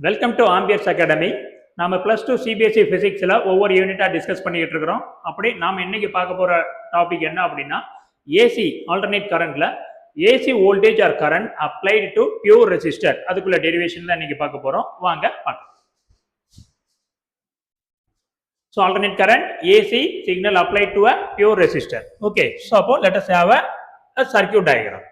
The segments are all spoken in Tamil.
Welcome to Amperes Academy. நாம பிளஸ் டூ சிபிஎஸ்சி பிசிக்ஸ்ல ஒவ்வொரு யூனிட்டா டிஸ்கஸ் பண்ணிட்டு இருக்கிறோம். அப்படி நாம இன்னைக்கு பார்க்க போற டாபிக் என்ன அப்படின்னா ஏசி ஆல்டர்னேட் கரண்ட்ல AC voltage or current applied to pure resistor, அதுக்குள்ள டெரிவேஷன் தான் இன்னைக்கு பார்க்க போறோம். வாங்க பார்க்கலாம். So alternate current AC signal applied to a pure resistor. Okay, so suppose let us have a circuit diagram.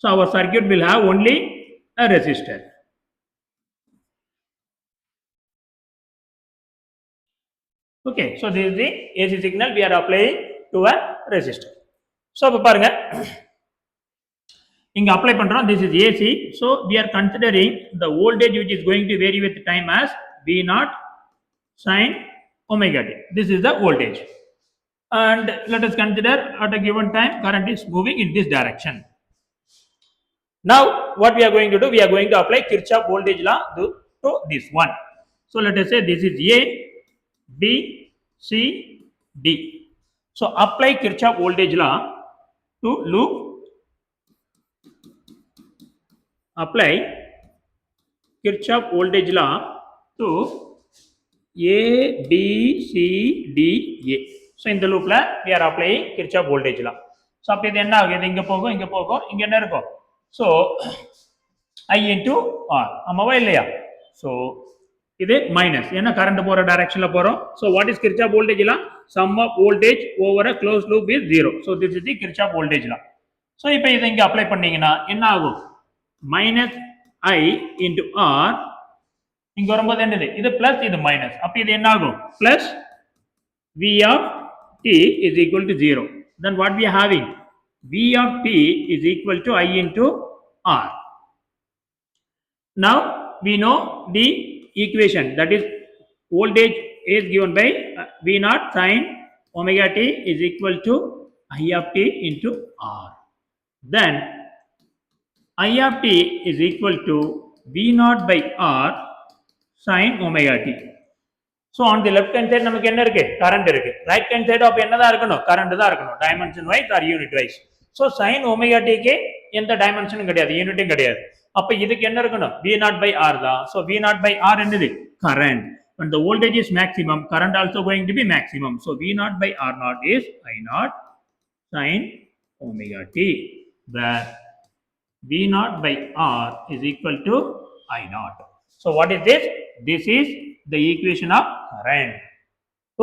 So our circuit will have only a resistor. Okay, so this is the AC signal we are applying to a resistor. So அப்ப பாருங்க, இங்க அப்ளை பண்றோம். This is AC. So we are considering the voltage which is going to vary with time as V0 sin omega t. This is the voltage. And let us consider at a given time current is moving in this direction. Now what we are going to do, we are going to apply Kirchhoff voltage law to this one. So let us say this is A, B, C, D. So apply Kirchhoff voltage law to loop. Apply Kirchhoff voltage law to A, B, C, D, A. So in the loop la we are applying Kirchhoff voltage law. So அப்ப இது என்ன ஆகும்? இது இங்க போகும், இங்க என்ன இருக்கும்? So I into R. ஆமாவா இல்லையா? So இது மைனஸ், ஏன்னா கரண்ட் போற டைரக்ஷன்ல போறோம். So what is Kirchhoff voltage law? Sum of voltage over a closed loop is 0. So this is the Kirchhoff voltage law. So இப்போ இதை இங்க அப்ளை பண்ணீங்கன்னா என்ன ஆகும்? Minus I into R. இங்க வரும்போது என்னது? இது பிளஸ், இது மைனஸ். அப்ப இது என்ன ஆகும்? Plus V of t is equal to 0. Then what we are having? V of t is equal to I into R. Now we know the equation, that is voltage is given by V0 sin omega t is equal to I of t into R. Then I of t is equal to V0 by R sin omega t. So on the left hand side நமக்கு என்ன இருக்கு? கரண்ட் இருக்கு. ரைட் ஹேண்ட் சைடு அப்ப என்னதான் இருக்கணும்? கரண்ட் தான் இருக்கணும். Dimension wise or unit wise. So sin omega t க்கு எந்த டைமென்ஷனும் கிடையாது, யூனிட்டும் கிடையாது. அப்ப இதுக்கு என்ன இருக்கணும்? V0 by R தான். So V0 by R என்னது? Current. When the voltage is maximum, current also going to be maximum. So V0 by R0 is I0 sin omega t, where V0 by R is equal to I0. So what is this? This is the equation of current.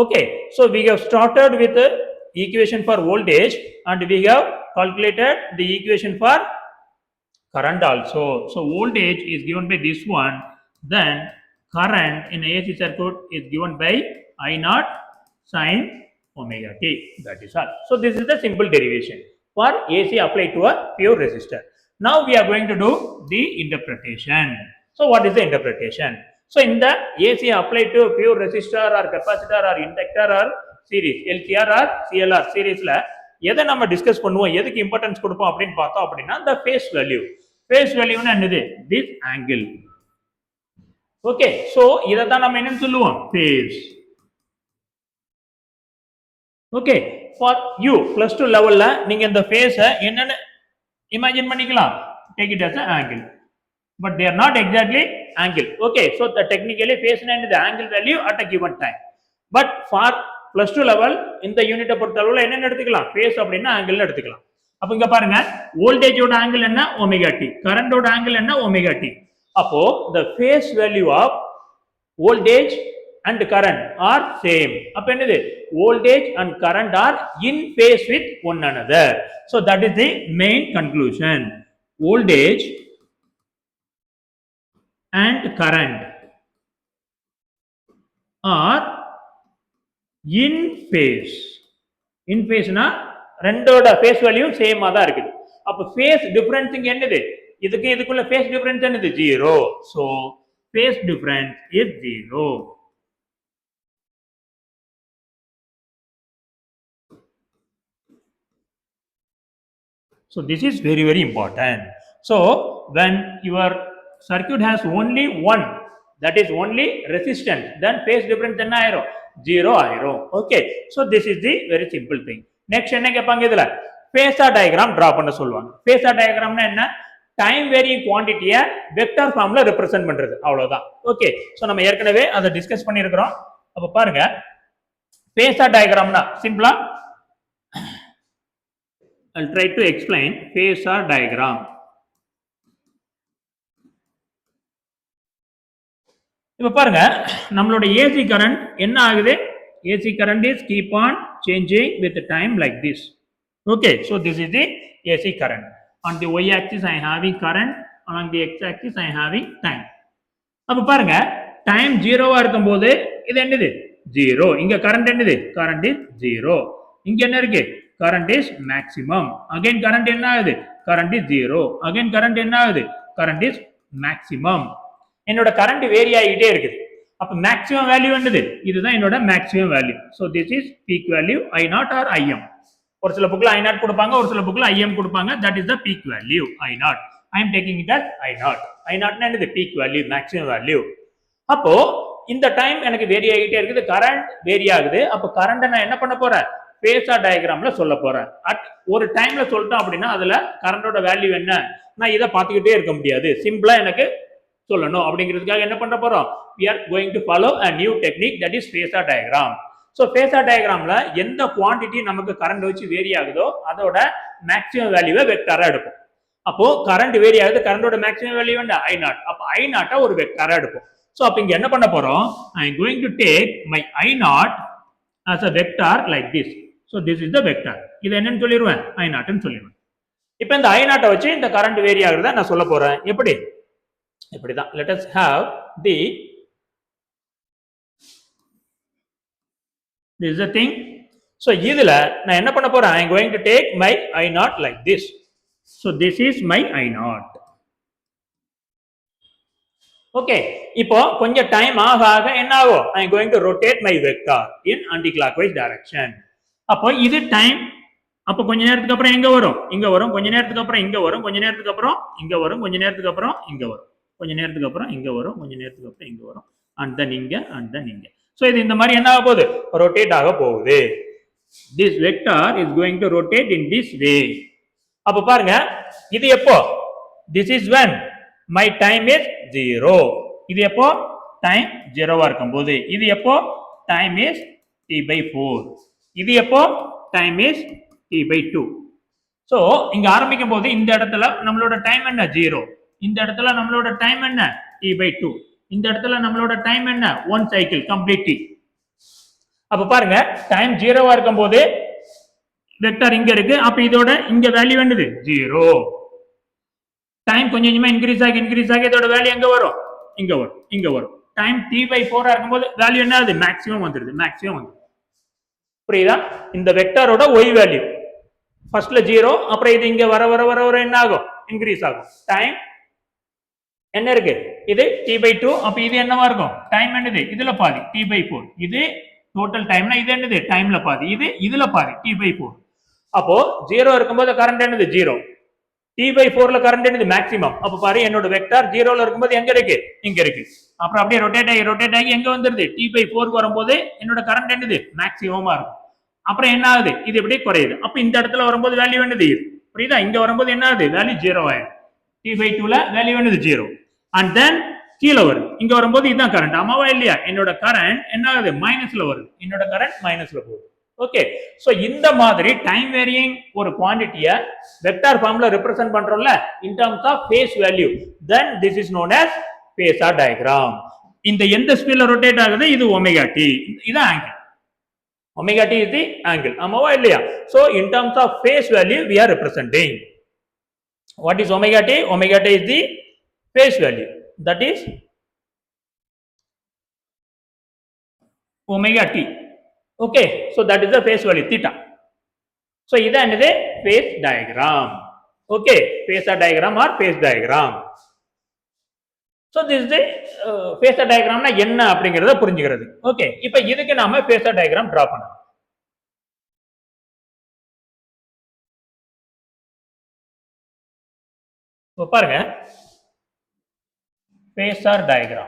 Okay, so we have started with the equation for voltage and we have calculated the equation for current also. So voltage is given by this one, then current in AC circuit is given by I0 sin omega t. That is all. So this is the simple derivation for AC applied to a pure resistor. Now we are going to do the interpretation. So what is the interpretation? So in the AC applied to pure resistor or capacitor or inductor or series, LCR or CLR seriesல எதை நம்ம டிஸ்கஸ் பண்ணுவோம், எதுக்கு இம்பார்ட்டன்ஸ் கொடுப்போம் அப்படின்னு பார்த்தோம் அப்படின்னா the phase value. Phase value என்னது? This angle. Okay, so இதை தான் நம்ம என்னன்னு சொல்லுவோம்? Phase. Okay, for you plus 2 லெவல்ல நீங்க இந்த phase என்னன்னு இமேஜின் பண்ணிக்கலாம். Take it as an angle. But they are not exactly angle. Okay, so the technically phase and the angle value at a given time. But for plus 2 level இந்த யூனிட்டை பொறுத்தளவுல என்ன எடுத்துக்கலாம்? phase அப்படின்னா angle எடுத்துக்கலாம். அப்ப இங்க பாருங்க, voltage ஓட angle என்ன? omega t. current ஓட angle என்ன? omega t. அப்போ the phase value of voltage and current are same. அப்ப என்னது? voltage and current are in phase with one another. So that is the main conclusion. Voltage and current are in phase. In phase na ரெண்டோட phase value same ஆ தான் இருக்குது. அப்ப phase difference இங்க என்னது? இதுக்குள்ள phase difference என்னது? 0. So phase difference is 0. So this is very, very important. So when your circuit has only one, that is only resistance, then phase difference என்ன ஆயிரும்? 0 ஆயிரும். Okay, so this is the very simple thing. Next என்ன கேட்பாங்க? இதுல phasor diagram draw பண்ண சொல்லுவாங்க. phasor diagramனா என்ன? டைம் வேரியிங் குவான்டிட்டியை வெக்டார் ஃபார்ம்ல ரெப்ரசென்ட் பண்றது அவ்வளவுதான். ஓகே, ஸோ நம்ம ஏற்கனவே அதை டிஸ்கஸ் பண்ணியிருக்கிறோம். அப்ப பாருங்க, பேஸார் டயக்ராம்னா சிம்பிளா I'll try to explain phasor diagram. இப்ப பாருங்க, நம்மளோட ஏசி கரண்ட் என்ன ஆகுது? AC current is keep on changing with the time like this. Okay, so this is the AC current. On the y axis I am having current, along the x axis I am having time. அப்ப பாருங்க, டைம் ஜீரோவா இருக்கும்போது இது என்னது? ஜீரோ. இங்க கரண்ட் என்னது? Current is zero. இங்க என்ன இருக்கு? Current is maximum. Again current என்ன ஆகுது? Current is zero. Again current என்ன ஆகுது? Current is maximum. என்னோட கரண்ட் வேரி ஆகிட்டே இருக்குது. அப்ப மேக்ஸிமம் வேல்யூ என்னது? இதுதான் என்னோட maximum value. So this is peak value I naught or IM. ஒரு சில புக்ல ஐ நாட் கொடுப்பாங்க, ஒரு சில புக்ல ஐஎம் கொடுப்பாங்க. That is the peak value I naught. I am taking it as I naught. I நாட்னா என்னது? Peak value, maximum value. அப்போ இந்த டைம் எனக்கு வேரி ஆகிட்டே இருக்குது, கரண்ட் வேரி ஆகுது. அப்போ கரண்ட் நான் என்ன பண்ண போறேன்? பேஸார் டயக்ராம்ல சொல்ல போறேன். அட் ஒரு டைம்ல சொல்லிட்டோம் அப்படின்னா அதுல கரண்டோட வேல்யூ என்ன, நான் இதை பார்த்துக்கிட்டே இருக்க முடியாது. சிம்பிளா எனக்கு சொல்லணும் அப்படிங்கிறதுக்காக என்ன பண்ண போறோம்? we are going to follow a new technique, that is phasor diagram. so phasor diagramல எந்த குவாண்டிட்டி நமக்கு கரண்ட் வச்சு வேரி ஆகுதோ அதோட மேக்ஸிமம் வேல்யூவை வெக்டாரா எடுப்போம். அப்போ கரண்ட் வேரி ஆகுது, கரண்டோட மேக்ஸிமம் வேல்யூ என்ன? I not. அப்போ ஐ நாட்டை ஒரு வெக்டாரா எடுப்போம். ஸோ அப்போ இங்க என்ன பண்ண போறோம்? I am going to take my I not as a vector like this. so this is the vector. இது என்னன்னு சொல்லிடுவேன்? ஐ நாட்னு சொல்லிடுவேன். இப்போ இந்த ஐ நாட்டை வச்சு இந்த கரண்ட் வேரி ஆகுறத நான் சொல்ல போறேன். எப்படி? இப்படிதான். let us have the this is the thing. so இதுல நான் என்ன பண்ண போறேன்? I am going to take my I naught like this. so this is my I naught. okay, இப்போ கொஞ்சம் டைம் ஆக என்ன ஆகும்? I am going to rotate my vector in anti-clockwise direction. அப்போ இது டைம். அப்போ கொஞ்ச நேரத்துக்கு அப்புறம் எங்க வரும்? இங்க வரும். கொஞ்ச நேரத்துக்கு அப்புறம் இங்க வரும். கொஞ்ச நேரத்துக்கு அப்புறம் இங்க வரும். கொஞ்ச நேரத்துக்கு அப்புறம் இங்க வரும். கொஞ்ச நேரத்துக்கு அப்புறம் இங்க வரும். கொஞ்ச நேரத்துக்கு அப்புறம் இங்க வரும். அண்ட் தென் இங்க, அண்ட் தென் இங்க. சோ இது இந்த மாதிரி என்ன ஆக போகுது? ரொட்டேட் ஆக போகுது. this vector is going to rotate in this way. அப்ப பாருங்க, இது எப்போ? this is when my time is 0. இது எப்போ? டைம் 0வா இருக்கும்போது. இது எப்போ? Time is t/4. இது எப்போ? Time is t/2. சோ இங்க ஆரம்பிக்கும் போது இந்த இடத்துல நம்மளோட டைம் என்ன? 0. இந்த இடத்துல நம்மளோட டைம் என்ன? t/2. இந்த இடத்துல நம்மளோட டைம் என்ன? 1 சைக்கிள் கம்ப்ளீட். அப்ப பாருங்க, டைம் 0வா இருக்கும்போது வெக்டர் இங்க இருக்கு. அப்ப இதோட இங்க வேல்யூ என்னது? 0. டைம் கொஞ்சம் கொஞ்சமா இன்க்ரீஸ் ஆகி இதோட வேல்யூ எங்க வரும்? இங்க வரும், இங்க வரும். டைம் t/4 இருக்கும்போது வேல்யூ என்ன ஆகுது? மேக்ஸிமம் வந்துருது, மேக்ஸிமம் வந்துருது. புரியுதா? இந்த வெக்டரோட y வேல்யூ ஃபர்ஸ்ட்ல 0, அப்புறம் இது இங்க வர வர வர வர என்ன ஆகும்? இன்க்ரீஸ் ஆகும். டைம் என்ன இருக்கு? இது t/2. அப்ப இது என்னவா இருக்கும்? டைம் என்னது? இதுல பாதி t/4. இது டோட்டல் டைம்னா இது என்னது? டைம்ல பாதி. இது இதுல பாதி t/4. அப்போ 0 இருக்கும்போது கரண்ட் என்னது? 0. t/4ல கரண்ட் என்னது? மேக்ஸிமம். அப்ப பாரு, என்னோட வெக்டார் 0ல இருக்கும்போது எங்க இருக்கு? இங்க இருக்கு. அப்புறம் அப்படியே ரொட்டேட் ஆகி எங்க வந்துருது? t/4க்கு வரும்போது என்னோட கரண்ட் என்னது? மேக்ஸிமமா இருக்கும். அப்புறம் என்ன ஆகுது? இது இப்படியே குறையுது. அப்ப இந்த இடத்துல வரும்போது வேல்யூ என்னது? புரியுதா? இங்க வரும்போது என்ன ஆகுது? வேல்யூ 0 ஆயிடும். t/2ல வேல்யூ என்னது? 0. அண்ட் தென் கீழே வருது. இங்க வரும்போது இதுதான் கரண்ட். ஆமாவா இல்லையா? என்னோட கரண்ட் என்ன ஆகுது? மைனஸ்ல வருது. என்னோட கரண்ட் மைனஸ்ல போகுது. ஓகே, சோ இந்த மாதிரி டைம் வேரியிங் ஒரு குவாண்டிட்டியை வெக்டார் ஃபார்ம்ல ரெப்ரசென்ட் பண்றோம்ல in terms of phase value, then this is known as phasor diagram. இந்த எந்த ஸ்பீட்ல ரொட்டேட் ஆகுது? இது ஒமேகா டி. இது ஆங்கிள். Omega t is the angle. ஆமாவா இல்லையா? so in terms of phase value we are representing. what is omega t? Omega t is the phase value, that is omega t. okay, so that is the phase value theta. so idan என்னது? phase diagram. okay, phasor diagram or phase diagram. so this is the phasor diagram na enna அப்படிங்கறத புரிஞ்சிக்கிறது. okay, இப்போ இதுக்கு நாம phasor diagram draw பண்ணலாம். இப்போ பாருங்க, phasor diagram.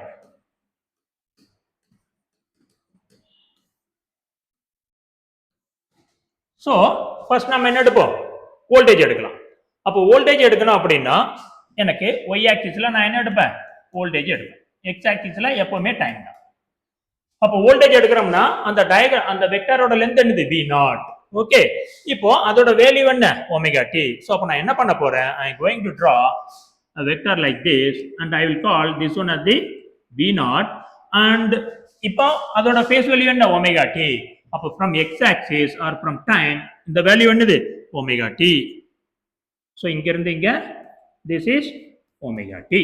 ஸோ ஃபர்ஸ்ட் நம்ம என்ன எடுப்போம்? வோல்டேஜ் எடுக்கலாம். அப்போ வோல்டேஜ் எடுக்கணும் அப்படின்னா எனக்கு y ஆக்சிஸ்ல நான் என்ன எடுப்பேன் வோல்டேஜ் எடுப்பேன் x ஆக்சிஸ்ல எப்பவுமே டைம் தான் அப்போ வோல்டேஜ் எடுக்கிறோம்னா அந்த டயக்ராம் அந்த வெக்டரோட லென்த் என்னது v0 ஓகே இப்போ அதோட வேல்யூ என்ன ஒமேகா t சோ அப்ப நான் என்ன பண்ண போறேன் I am going to draw a vector like this and I will call this one as the v0 and இப்போ அதோட ஃபேஸ் வேல்யூ என்ன ஒமேகா t அப்போ from x axis or from time இந்த வேல்யூ என்னது ஒமேகா t சோ இங்க இருந்து இங்க this is omega t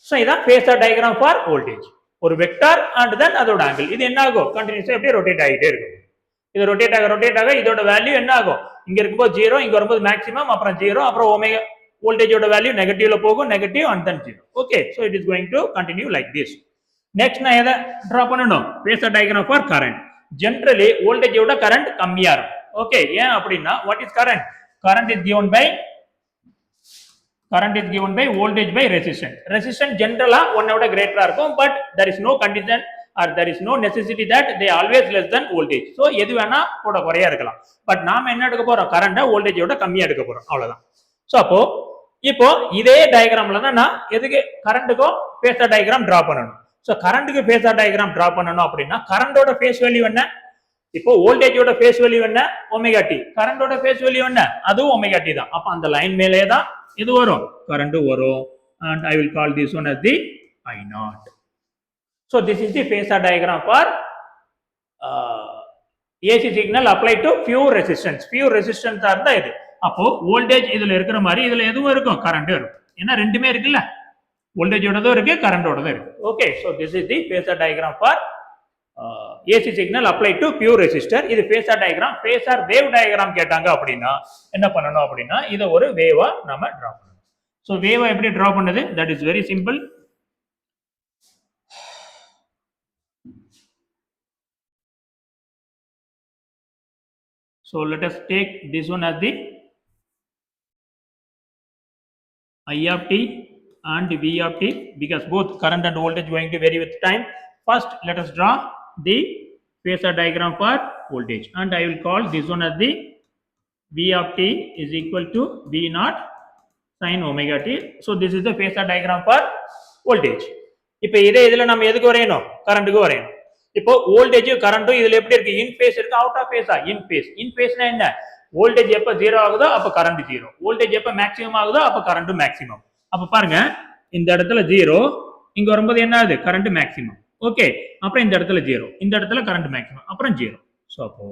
so இதான் phasor diagram for voltage ஒரு வெக்டார் and then அதோட ஆங்கிள் இது என்ன ஆகும் கண்டினியூஸா அப்படியே ரொட்டேட் ஆகிட்டே இருக்கும் இது ரொட்டேட் ஆக இதோட வேல்யூ என்ன ஆகும் இங்க இருக்கும்போது 0 இங்க வரும்போது மேக்ஸிமம் அப்புறம் 0 அப்புறம் ஒமேகா வோல்டேஜோட வேல்யூ நெகட்டிவ்ல போகும் negative and then 0 okay so it is going to continue like this next நான் எதை டிரா பண்ணணும் phasor diagram for current generally வோல்டேஜோட கரண்ட் கம்மியா இருக்கும் ஓகே ஏன் அப்படின்னா what is current current is given by voltage by resistance resistance generally one oda greater இருக்கும் but there is no condition or there is no necessity that they always less than voltage so எது வேணா கூட குறையா இருக்கலாம் பட் நாம என்ன எடுக்க போறோம் கரண்ட வோல்டேஜோட கம்மியா எடுக்க போறோம் அவ்வளவுதான் சோ அப்போ இப்போ இதே டயகிராம்ல தான் நான் எதுக்கு கரண்ட்டுக்கும் phasor diagram டிரா பண்ணனும் சோ கரண்ட்டுக்கு phasor diagram டிரா பண்ணனும் அப்படினா கரண்டோட ஃபேஸ் வேல்யூ என்ன இப்போ வோல்டேஜோட ஃபேஸ் வேல்யூ என்ன ஒமேகா t கரண்டோட ஃபேஸ் வேல்யூ என்ன அதுவும் ஒமேகா t தான் அப்ப அந்த லைன் மேலே தான் இது வரும் கரண்ட் வரும் and I will call this one as the I0 so this is the phasor diagram for AC signal applied to pure resistance இருந்தா இது அப்போ வோல்டேஜ் இதுல இருக்கிற மாதிரி இதுல எதுவும் இருக்கும் கரண்ட் இருக்கும் ஏன்னா ரெண்டுமே இருக்குல்ல வோல்டேஜோடதும் இருக்கு கரண்டோடதும் இருக்கு okay so this is the phasor diagram for AC signal applied to pure resistor இது phasor diagram phasor wave diagram கேட்டாங்க அப்படினா என்ன பண்ணனும் அப்படினா இத ஒரு வேவா நாம டிரா பண்ணனும் சோ வேவா எப்படி டிரா பண்ணது that is very simple so let us take this one as the I of t and V of t because both current and voltage going to vary with time first let us draw the phasor diagram for voltage and I will call this one as the V of t is equal to V0 sin omega t so this is the phasor diagram for voltage இப்போ இதே இதுல நம்ம எதுக்கு வரையணும் கரண்ட்க்கு வரையணும் இப்போ வோல்டேஜ் கரண்ட்டும் இதுல எப்படி இருக்கு இன் ஃபேஸ் இருக்கு அவுட் ஆஃப் ஃபேஸா இன் ஃபேஸ்னா என்ன வோல்டேஜ் எப்ப 0 ஆகுதோ அப்ப கரண்ட் 0 வோல்டேஜ் எப்ப மேக்ஸிமம் ஆகுதோ அப்ப கரண்ட் மேக்ஸிமம் அப்ப பாருங்க இந்த இடத்துல 0 இங்க வரும்போது என்ன ஆகுது கரண்ட் மேக்ஸிமம் ஓகே அப்புறம் இந்த இடத்துல 0 இந்த இடத்துல கரண்ட் மேக்ஸிமம் அப்புறம் 0 சோ அப்போ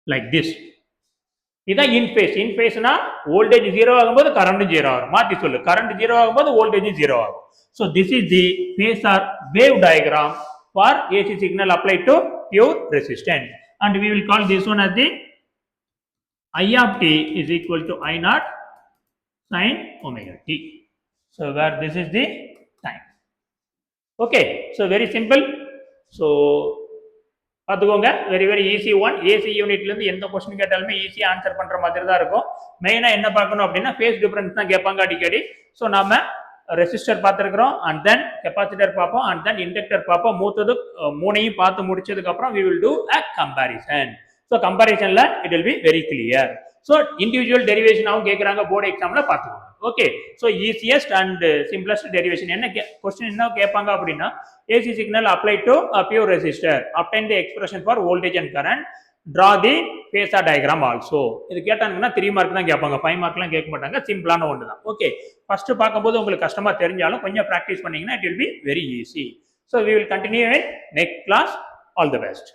லைக் திஸ் இதான் இன் ஃபேஸ்னா வோல்டேஜ் 0 ஆகும்போது கரண்ட் 0 ஆகும் மாத்தி சொல்லு கரண்ட் 0 ஆகும்போது வோல்டேஜ் 0 ஆகும் so this is the phasor wave diagram for AC signal applied to pure resistance and we will call this one as the I of t is equal to I0 sin omega t so where this is the time okay so very simple so பாத்துக்கோங்க very very easy one AC யூனிட்ல இருந்து எந்த क्वेश्चन கேட்டாலுமே ஈஸியா ஆன்சர் பண்ற மாதிரி தான் இருக்கும் மெயினா என்ன பார்க்கணும் அப்படினா ஃபேஸ் டிஃபரன்ஸ் தான் கேட்பாங்க அடிக்கடி சோ நாம ரெசிஸ்டர் பார்த்திருக்கிறோம் and then கெபாசிட்டர் பார்ப்போம் and then இண்டக்டர் பார்ப்போம் மூணையும் பார்த்து முடிச்சதுக்கு அப்புறம் we will do a comparison so comparisonல it will be very clear so individual derivation ஆவும் கேக்குறாங்க போர்டு எக்ஸாம்ல பாத்துக்கோங்க okay so easiest and simplest derivation என்ன क्वेश्चन என்ன கேட்பாங்க அப்படினா AC signal applied to a pure resistor obtain the expression for voltage and current draw the phasor diagram also இது கேட்டாங்கன்னா 3 மார்க் தான் கேட்பாங்க 5 மார்க்லாம் கேட்க மாட்டாங்க சிம்பிளான ஒன்று தான் ஓகே ஃபர்ஸ்ட் பாக்கும்போது உங்களுக்கு கஷ்டமா தெரிஞ்சாலும் கொஞ்சம் பிராக்டீஸ் பண்ணீங்கன்னா it will be very easy so we will continue in next class all the best